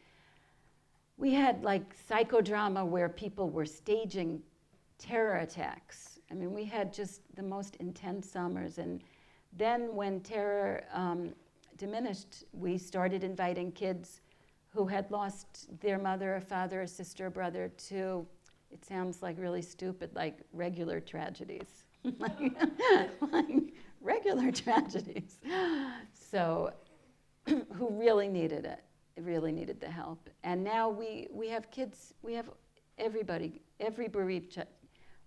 Speaker 2: we had like psychodrama where people were staging terror attacks. I mean, we had just the most intense summers. And then when terror diminished, we started inviting kids who had lost their mother or father or sister or brother to, it sounds like really stupid, like regular tragedies. like regular tragedies. So who really needed it, really needed the help. And now we have kids, we have everybody, every bereaved,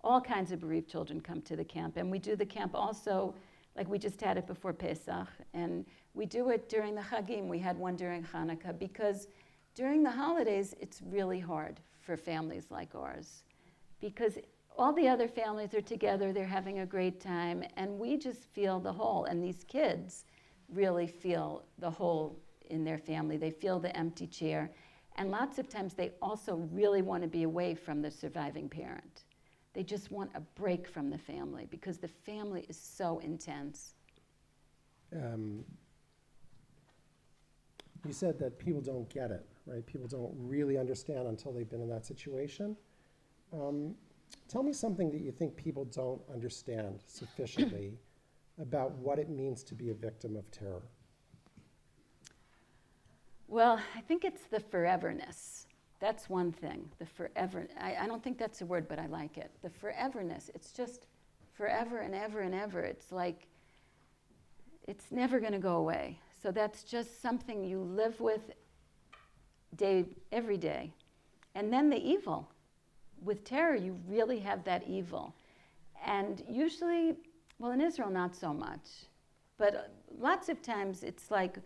Speaker 2: all kinds of bereaved children come to the camp. And we do the camp also, like we just had it before Pesach, and we do it during the Chagim. We had one during Hanukkah, because during the holidays, it's really hard for families like ours, because all the other families are together, they're having a great time, and we just feel the hole. And these kids really feel the hole in their family. They feel the empty chair. And lots of times they also really want to be away from the surviving parent. They just want a break from the family because the family is so intense.
Speaker 1: You said that people don't get it, right? People don't really understand until they've been in that situation. Tell me something that you think people don't understand sufficiently about what it means to be a victim of terror.
Speaker 2: Well, I think it's the foreverness. That's one thing, the forever. I don't think that's a word, but I like it. The foreverness, it's just forever and ever and ever. It's like, it's never going to go away. So that's just something you live with every day. And then the evil. With terror, you really have that evil. And usually, well, in Israel, not so much. But lots of times, it's like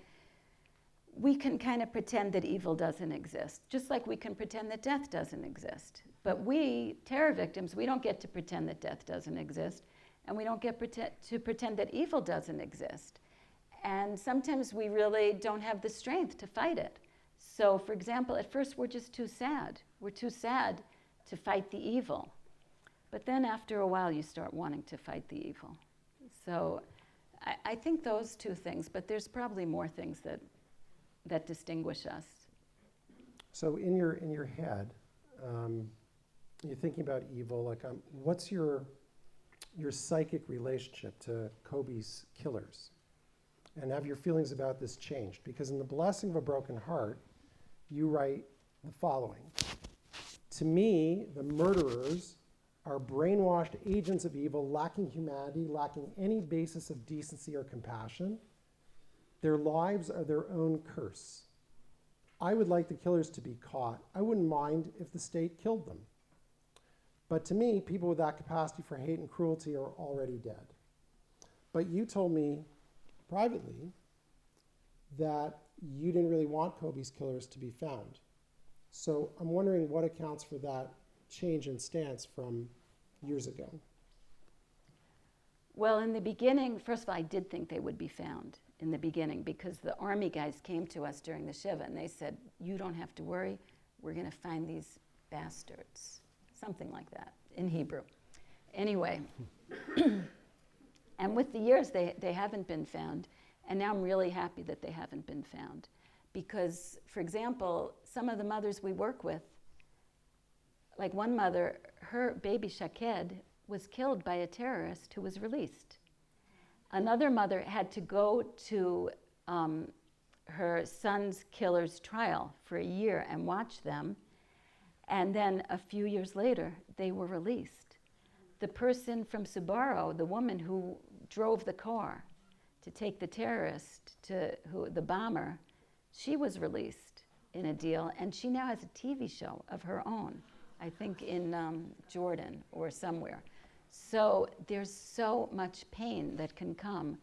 Speaker 2: we can kind of pretend that evil doesn't exist, just like we can pretend that death doesn't exist. But we, terror victims, we don't get to pretend that death doesn't exist, and we don't get to pretend that evil doesn't exist. And sometimes we really don't have the strength to fight it. So, for example, at first we're just too sad. We're too sad to fight the evil. But then after a while, you start wanting to fight the evil. So I think those two things, but there's probably more things that distinguish us.
Speaker 1: So in your head, you're thinking about evil. Like, what's your psychic relationship to Koby's killers? And have your feelings about this changed? Because in The Blessing of a Broken Heart, you write the following. To me, the murderers are brainwashed agents of evil, lacking humanity, lacking any basis of decency or compassion. Their lives are their own curse. I would like the killers to be caught. I wouldn't mind if the state killed them. But to me, people with that capacity for hate and cruelty are already dead. But you told me privately that you didn't really want Koby's killers to be found. So I'm wondering what accounts for that change in stance from years ago.
Speaker 2: Well, in the beginning, first of all, I did think they would be found in the beginning because the army guys came to us during the Shiva and they said, you don't have to worry, we're going to find these bastards. Something like that in Hebrew. Anyway, and with the years, they haven't been found. And now I'm really happy that they haven't been found. Because, for example, some of the mothers we work with, like one mother, her baby Shaked was killed by a terrorist who was released. Another mother had to go to her son's killer's trial for a year and watch them. And then a few years later, they were released. The person from Subaru, the woman who drove the car to take the terrorist the bomber, she was released in a deal, and she now has a TV show of her own, I think in Jordan or somewhere. So there's so much pain that can come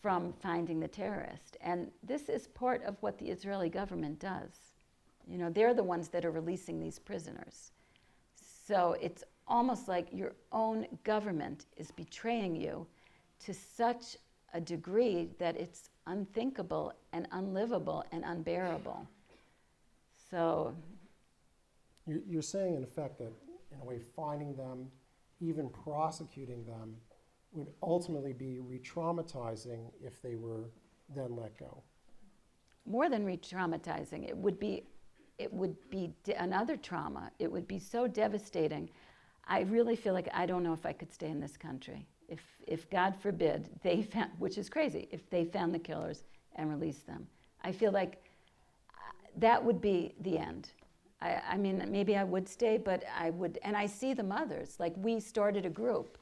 Speaker 2: from finding the terrorist. And this is part of what the Israeli government does. You know, they're the ones that are releasing these prisoners. So it's almost like your own government is betraying you to such a degree that it's unthinkable and unlivable and unbearable. So
Speaker 1: You're saying, in effect, that in a way finding them, even prosecuting them, would ultimately be re-traumatizing if they were then let go.
Speaker 2: more than re-traumatizing, it would be another trauma. It would be so devastating. I really feel like I don't know if I could stay in this country. If God forbid, they found, which is crazy, if they found the killers and released them. I feel like that would be the end. I mean, maybe I would stay, but I would, and I see the mothers. Like, we started a group.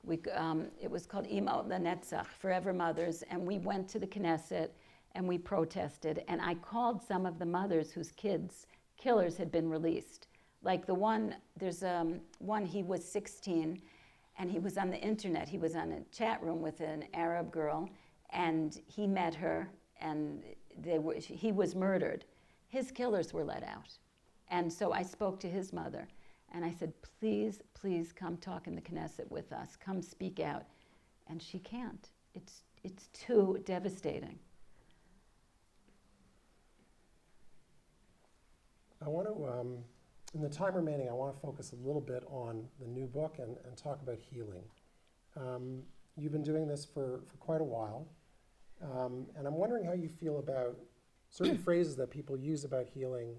Speaker 2: It was called Imo Lenetzach, Forever Mothers, and we went to the Knesset and we protested. And I called some of the mothers whose killers had been released. Like there's one, he was 16, and he was on the internet. He was on a chat room with an Arab girl, and he met her, and he was murdered. His killers were let out. And so I spoke to his mother, and I said, please, please come talk in the Knesset with us. Come speak out. And she can't. It's too devastating.
Speaker 1: I want to, in the time remaining, I want to focus a little bit on the new book and talk about healing. You've been doing this for quite a while, and I'm wondering how you feel about certain phrases that people use about healing,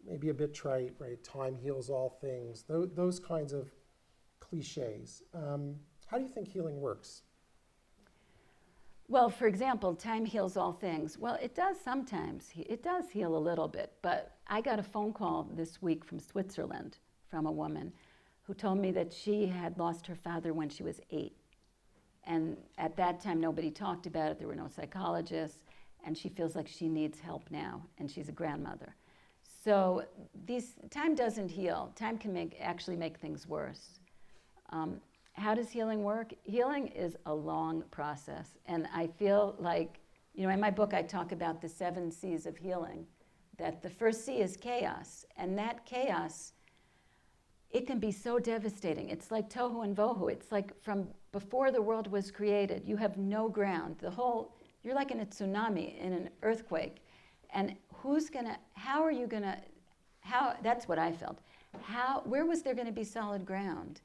Speaker 1: maybe a bit trite, right? Time heals all things, those kinds of cliches. How do you think healing works?
Speaker 2: Well, for example, time heals all things. Well, it does sometimes. It does heal a little bit. But I got a phone call this week from Switzerland from a woman who told me that she had lost her father when she was 8. And at that time, nobody talked about it. There were no psychologists. And she feels like she needs help now. And she's a grandmother. So time doesn't heal. Time can actually make things worse. How does healing work? Healing is a long process. And I feel like, in my book, I talk about the 7 C's of healing, that the first C is chaos. And that chaos, it can be so devastating. It's like tohu and vohu. It's like from before the world was created, you have no ground. You're like in a tsunami, in an earthquake. And that's what I felt. Where was there going to be solid ground?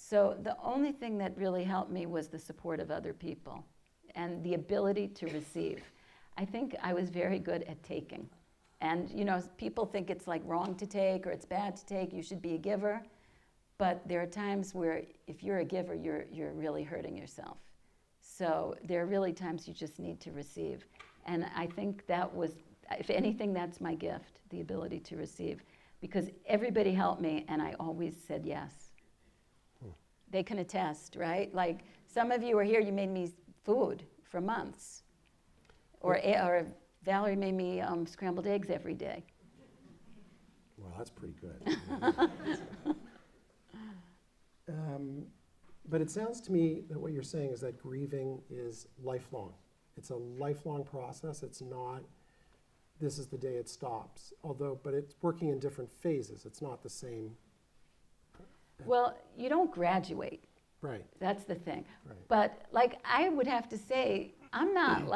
Speaker 2: So the only thing that really helped me was the support of other people and the ability to receive. I think I was very good at taking. And, people think it's like wrong to take or it's bad to take. You should be a giver. But there are times where if you're a giver, you're really hurting yourself. So there are really times you just need to receive. And I think that was, if anything, that's my gift, the ability to receive. Because everybody helped me, and I always said yes. They can attest, right? Like, some of you are here, you made me food for months. Or Valerie made me scrambled eggs every day.
Speaker 1: Well, that's pretty good. But it sounds to me that what you're saying is that grieving is lifelong. It's a lifelong process. It's not, this is the day it stops. But it's working in different phases. It's not the same.
Speaker 2: Well, you don't graduate.
Speaker 1: Right.
Speaker 2: That's the thing.
Speaker 1: Right.
Speaker 2: But I would have to say, I'm not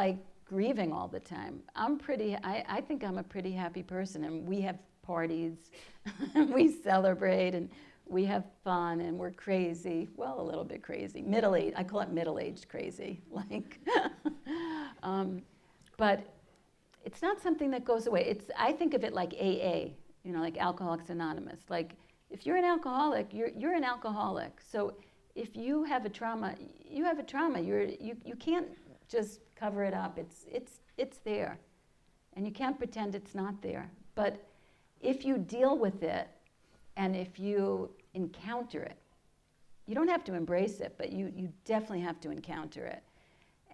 Speaker 2: grieving all the time. I think I'm a pretty happy person, and we have parties, and we celebrate, and we have fun, and we're crazy. Well, a little bit crazy. Middle-aged, I call it middle-aged crazy. But it's not something that goes away. I think of it like AA, like Alcoholics Anonymous. Like, if you're an alcoholic, you're an alcoholic. So if you have a trauma, you have a trauma. You can't just cover it up. It's there, and you can't pretend it's not there. But if you deal with it, and if you encounter it, you don't have to embrace it, but you definitely have to encounter it,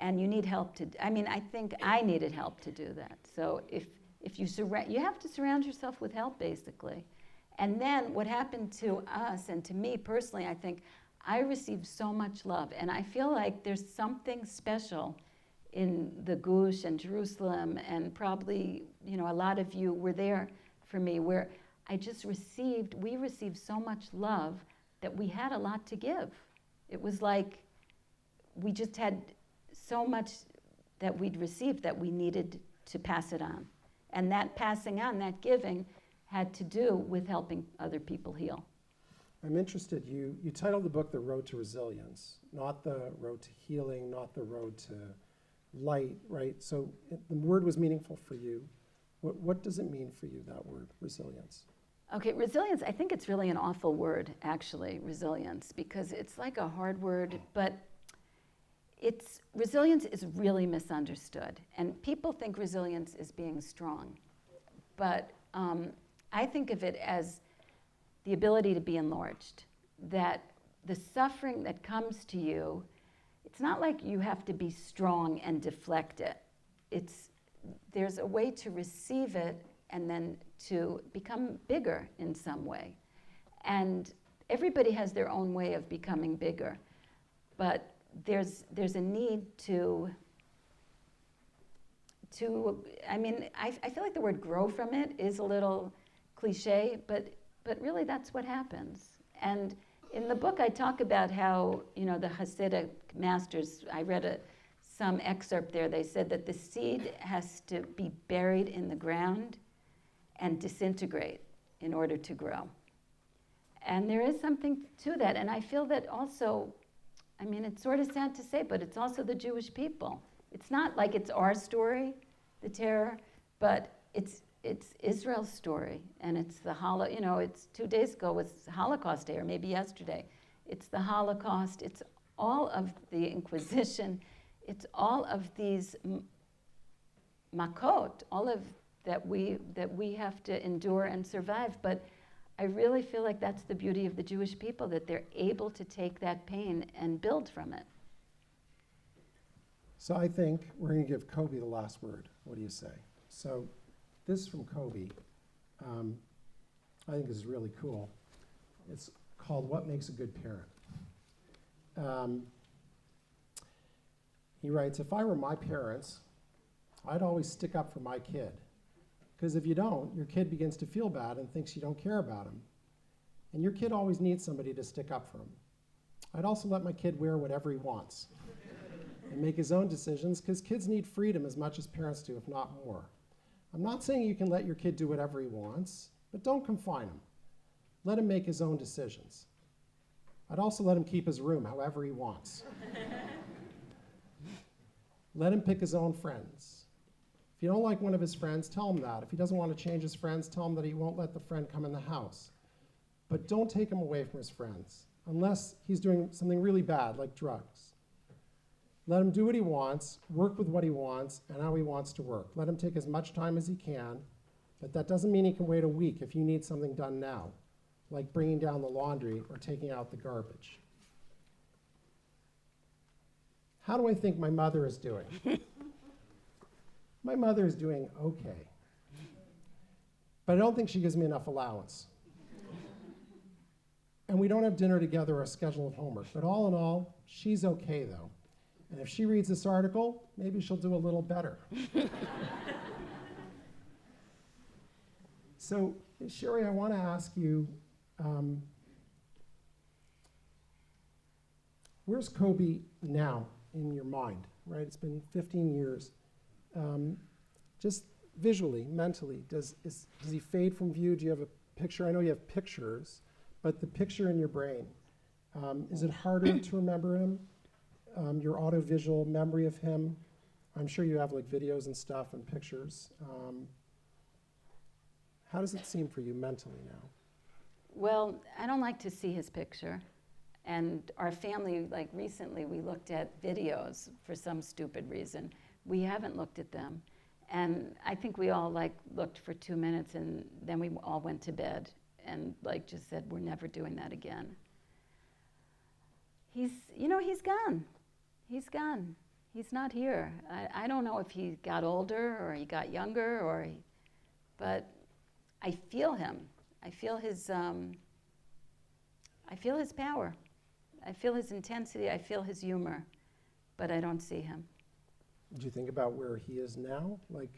Speaker 2: and you need help I think I needed help to do that. So if you have to surround yourself with help, basically. And then what happened to us, and to me personally, I think I received so much love. And I feel like there's something special in the Gush and Jerusalem, and probably, a lot of you were there for me, where we received so much love that we had a lot to give. It was like we just had so much that we'd received that we needed to pass it on. And that passing on, that giving, had to do with helping other people heal.
Speaker 1: I'm interested, you titled the book The Road to Resilience, not the road to healing, not the road to light, right? So the word was meaningful for you. What does it mean for you, that word, resilience?
Speaker 2: Okay, resilience, I think it's really an awful word, actually, resilience, because it's like a hard word, but resilience is really misunderstood. And people think resilience is being strong. but I think of it as the ability to be enlarged, that the suffering that comes to you, it's not like you have to be strong and deflect it. There's a way to receive it and then to become bigger in some way. And everybody has their own way of becoming bigger, but there's a need to I feel like the word grow from it is a little cliche, but really that's what happens. And in the book I talk about how, the Hasidic masters, I read some excerpt there, they said that the seed has to be buried in the ground and disintegrate in order to grow. And there is something to that, and I feel that also, it's sort of sad to say, but it's also the Jewish people. It's not like it's our story, the terror, but it's Israel's story, and it's the it's 2 days ago was Holocaust Day, or maybe yesterday. It's the Holocaust, it's all of the Inquisition, it's all of these makot, all of that we have to endure and survive, but I really feel like that's the beauty of the Jewish people, that they're able to take that pain and build from it.
Speaker 1: So I think we're going to give Koby the last word. What do you say? So this from Koby, I think is really cool. It's called What Makes a Good Parent. He writes, if I were my parents, I'd always stick up for my kid. Because if you don't, your kid begins to feel bad and thinks you don't care about him. And your kid always needs somebody to stick up for him. I'd also let my kid wear whatever he wants and make his own decisions, because kids need freedom as much as parents do, if not more. I'm not saying you can let your kid do whatever he wants, but don't confine him. Let him make his own decisions. I'd also let him keep his room however he wants. Let him pick his own friends. If you don't like one of his friends, tell him that. If he doesn't want to change his friends, tell him that he won't let the friend come in the house. But don't take him away from his friends, unless he's doing something really bad, like drugs. Let him do what he wants, work with what he wants, and how he wants to work. Let him take as much time as he can, but that doesn't mean he can wait a week if you need something done now, like bringing down the laundry or taking out the garbage. How do I think my mother is doing? My mother is doing okay. But I don't think she gives me enough allowance. And we don't have dinner together or a schedule of homework. But all in all, she's okay, though. And if she reads this article, maybe she'll do a little better. So, Sherri, I want to ask you, where's Koby now in your mind, right? It's been 15 years. Just visually, mentally, does he fade from view? Do you have a picture? I know you have pictures, but the picture in your brain, is it harder to remember him? Your auto-visual memory of him? I'm sure you have like videos and stuff and pictures. How does it seem for you mentally now?
Speaker 2: Well, I don't like to see his picture. And our family, like recently, we looked at videos for some stupid reason. We haven't looked at them. And I think we all looked for 2 minutes, and then we all went to bed and just said, we're never doing that again. He's gone. He's gone. He's not here. I don't know if he got older or he got younger but I feel him. I feel his power. I feel his intensity. I feel his humor, but I don't see him.
Speaker 1: Do you think about where he is now? Do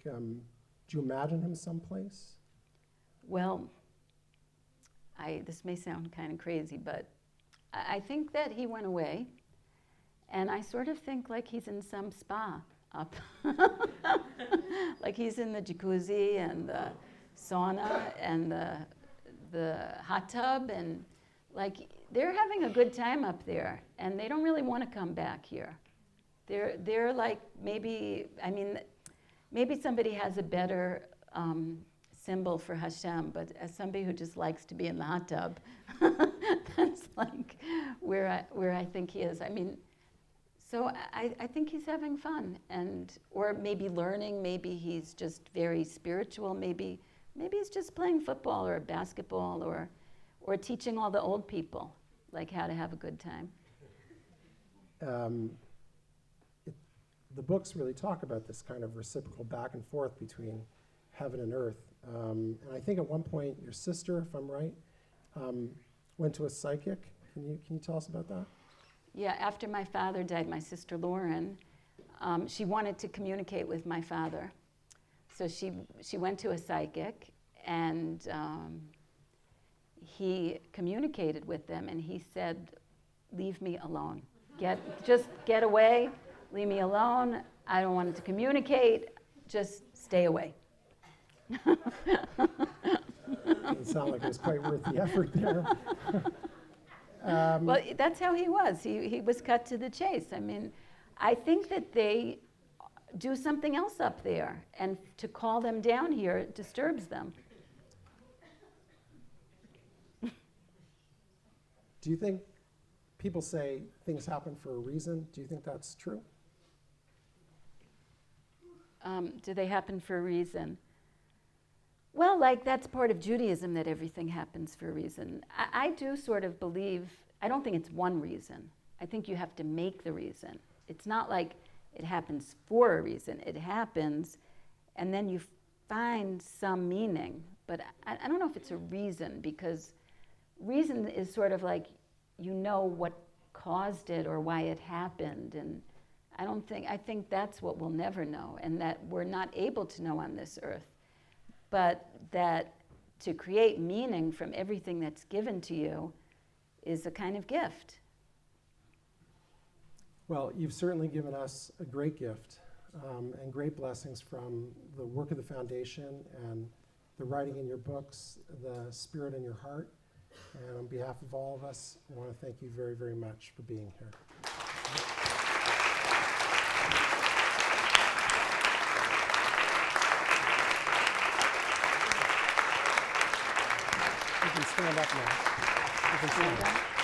Speaker 1: you imagine him someplace?
Speaker 2: Well, this may sound kind of crazy, but I think that he went away, and I sort of think like he's in some spa up. Like he's in the jacuzzi and the sauna and the hot tub, and they're having a good time up there, and they don't really want to come back here. They're like, maybe somebody has a better symbol for Hashem, but as somebody who just likes to be in the hot tub, that's where I think he is. So I think he's having fun, or maybe learning, maybe he's just very spiritual, maybe Maybe it's just playing football or basketball or teaching all the old people like how to have a good time.
Speaker 1: The books really talk about this kind of reciprocal back and forth between heaven and earth. And I think at one point your sister, if I'm right, went to a psychic. Can you tell us about that?
Speaker 2: Yeah, after my father died, my sister Lauren, she wanted to communicate with my father. So she went to a psychic, and he communicated with them, and he said, "Leave me alone. Just get away. Leave me alone. I don't want to communicate. Just stay away."
Speaker 1: Doesn't sound like it was quite worth the effort there.
Speaker 2: Well, that's how he was. He was cut to the chase. I mean, I think that they do something else up there, and to call them down here disturbs them.
Speaker 1: Do you think people say things happen for a reason? Do you think that's true?
Speaker 2: Do they happen for a reason? Well, like that's part of Judaism, that everything happens for a reason. I do sort of believe, I don't think it's one reason. I think you have to make the reason. It's not like it happens for a reason. It happens, and then you find some meaning. But I don't know if it's a reason, because reason is sort of like you know what caused it or why it happened. And I think that's what we'll never know, and that we're not able to know on this earth. But that to create meaning from everything that's given to you is a kind of gift.
Speaker 1: Well, you've certainly given us a great gift and great blessings from the work of the foundation and the writing in your books, the spirit in your heart. And on behalf of all of us, I want to thank you very, very much for being here. You can stand up now. You can stand up.